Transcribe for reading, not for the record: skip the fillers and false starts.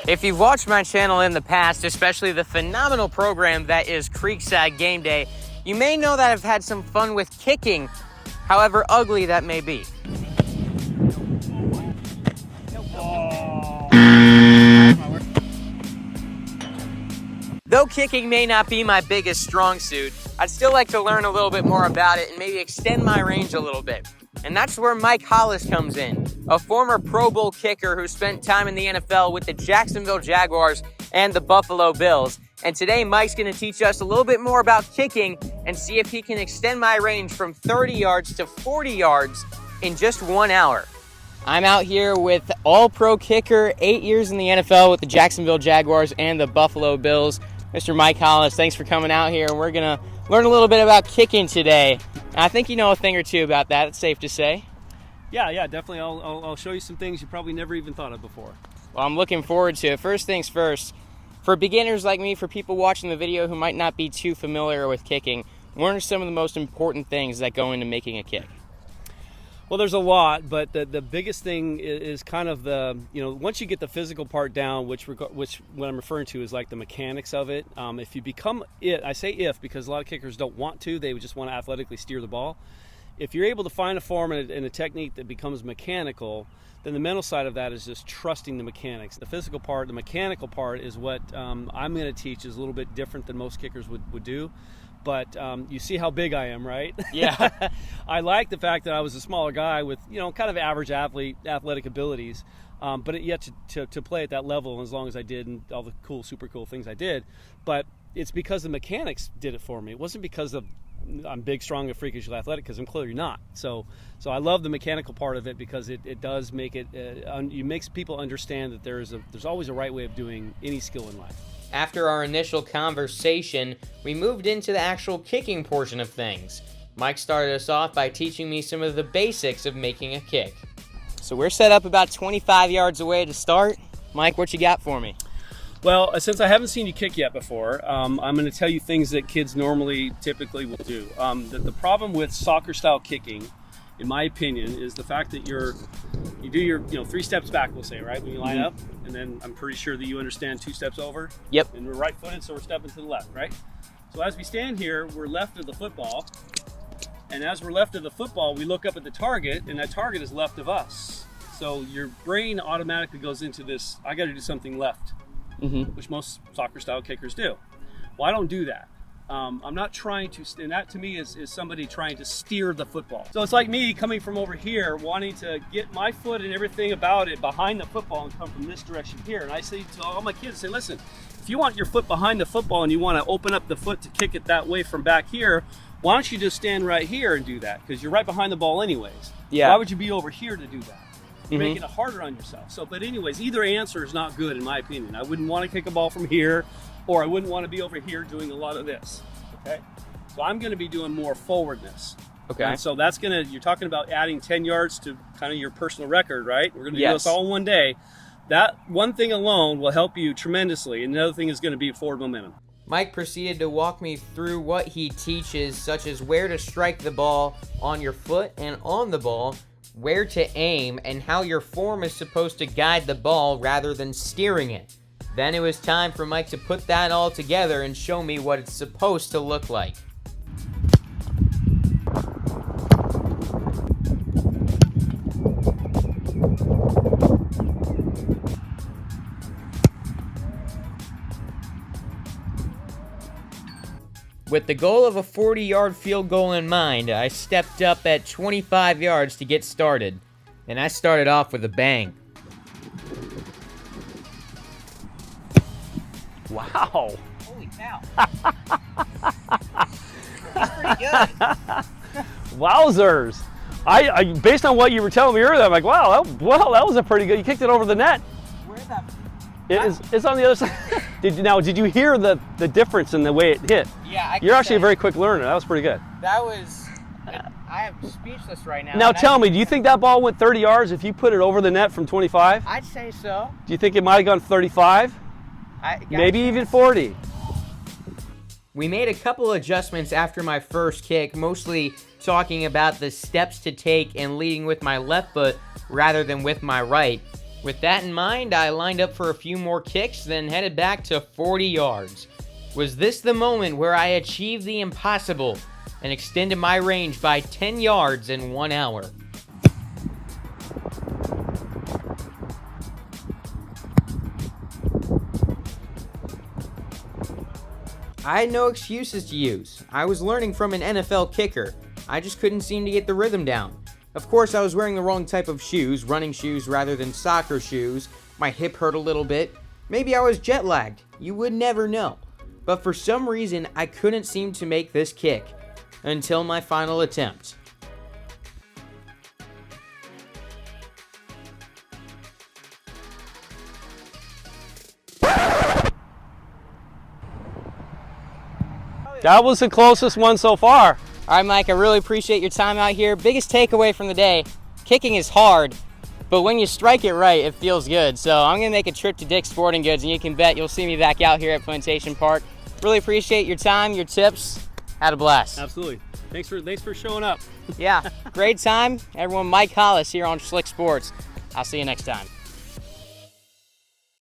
If you've watched my channel in the past, especially the phenomenal program that is Creekside Game Day, you may know that I've had some fun with kicking, however ugly that may be. Though kicking may not be my biggest strong suit, I'd still like to learn a little bit more about it and maybe extend my range a little bit. And that's where Mike Hollis comes in, a former Pro Bowl kicker who spent time in the NFL with the Jacksonville Jaguars and the Buffalo Bills. And today Mike's going to teach us a little bit more about kicking and see if he can extend my range from 30 yards to 40 yards in just 1 hour. I'm out here with all-pro kicker, 8 years in the NFL with the Jacksonville Jaguars and the Buffalo Bills, Mr. Mike Hollis. Thanks for coming out here, and we're going to learn a little bit about kicking today. I think you know a thing or two about that, it's safe to say. Yeah, definitely. I'll show you some things you probably never even thought of before. Well, I'm looking forward to it. First things first, for beginners like me, for people watching the video who might not be too familiar with kicking, what are some of the most important things that go into making a kick? Well, there's a lot, but the biggest thing is kind of once you get the physical part down, which what I'm referring to is like the mechanics of it. If you become it, I say if because a lot of kickers don't want to, they just want to athletically steer the ball. If you're able to find a form and a technique that becomes mechanical, then the mental side of that is just trusting the mechanics. The physical part, the mechanical part is what I'm going to teach is a little bit different than most kickers would do. But you see how big I am, right? Yeah. I like the fact that I was a smaller guy with, kind of average athletic abilities, but yet to play at that level as long as I did and all the super cool things I did. But it's because the mechanics did it for me. It wasn't because of I'm big, strong, and freakishly athletic, because I'm clearly not. So I love the mechanical part of it because it does make it, it makes people understand that there's always a right way of doing any skill in life. After our initial conversation, we moved into the actual kicking portion of things. Mike started us off by teaching me some of the basics of making a kick. So we're set up about 25 yards away to start. Mike, what you got for me? Well, since I haven't seen you kick yet before, I'm going to tell you things that kids typically will do. The problem with soccer-style kicking, in my opinion, is the fact that you do your 3 steps back, we'll say, right, when you line up, and then I'm pretty sure that you understand 2 steps over. Yep. And we're right-footed, so we're stepping to the left, right? So as we stand here, we're left of the football, and as we're left of the football, we look up at the target, and that target is left of us. So your brain automatically goes into this, I got to do something left, which most soccer-style kickers do. Well, I don't do that. I'm not trying to, and that to me is somebody trying to steer the football. So it's like me coming from over here, wanting to get my foot and everything about it behind the football and come from this direction here. And I say to all my kids, listen, if you want your foot behind the football and you want to open up the foot to kick it that way from back here, why don't you just stand right here and do that? Because you're right behind the ball anyways. Yeah. Why would you be over here to do that? You're making it harder on yourself. So, but anyways, either answer is not good in my opinion. I wouldn't want to kick a ball from here, or I wouldn't want to be over here doing a lot of this, okay? So I'm going to be doing more forwardness. Okay. And so that's you're talking about adding 10 yards to kind of your personal record, right? We're going to do this all in one day. That one thing alone will help you tremendously. And another thing is going to be forward momentum. Mike proceeded to walk me through what he teaches, such as where to strike the ball on your foot and on the ball, where to aim, and how your form is supposed to guide the ball rather than steering it. Then it was time for Mike to put that all together and show me what it's supposed to look like. With the goal of a 40-yard field goal in mind, I stepped up at 25 yards to get started, and I started off with a bang. Wow. Holy cow. That's pretty good. Wowzers. I based on what you were telling me earlier, I'm like, wow, that was a pretty good. You kicked it over the net. Where is that? It's on the other side. Did you hear the difference in the way it hit? Yeah, You're actually a very quick learner. That was pretty good. That was, I am speechless right now. Now tell me, do you think that ball went 30 yards if you put it over the net from 25? I'd say so. Do you think it might have gone 35? Maybe even 40? We made a couple adjustments after my first kick, mostly talking about the steps to take and leading with my left foot rather than with my right. With that in mind, I lined up for a few more kicks, then headed back to 40 yards. Was this the moment where I achieved the impossible and extended my range by 10 yards in 1 hour? I had no excuses to use. I was learning from an NFL kicker. I just couldn't seem to get the rhythm down. Of course, I was wearing the wrong type of shoes, running shoes rather than soccer shoes. My hip hurt a little bit. Maybe I was jet lagged. You would never know. But for some reason, I couldn't seem to make this kick until my final attempt. That was the closest one so far. All right, Mike, I really appreciate your time out here. Biggest takeaway from the day, kicking is hard, but when you strike it right, it feels good. So I'm gonna make a trip to Dick's Sporting Goods, and you can bet you'll see me back out here at Plantation Park. Really appreciate your time, your tips. Had a blast. Absolutely. Thanks for showing up. Yeah, great time. Everyone, Mike Hollis here on Slick Sports. I'll see you next time.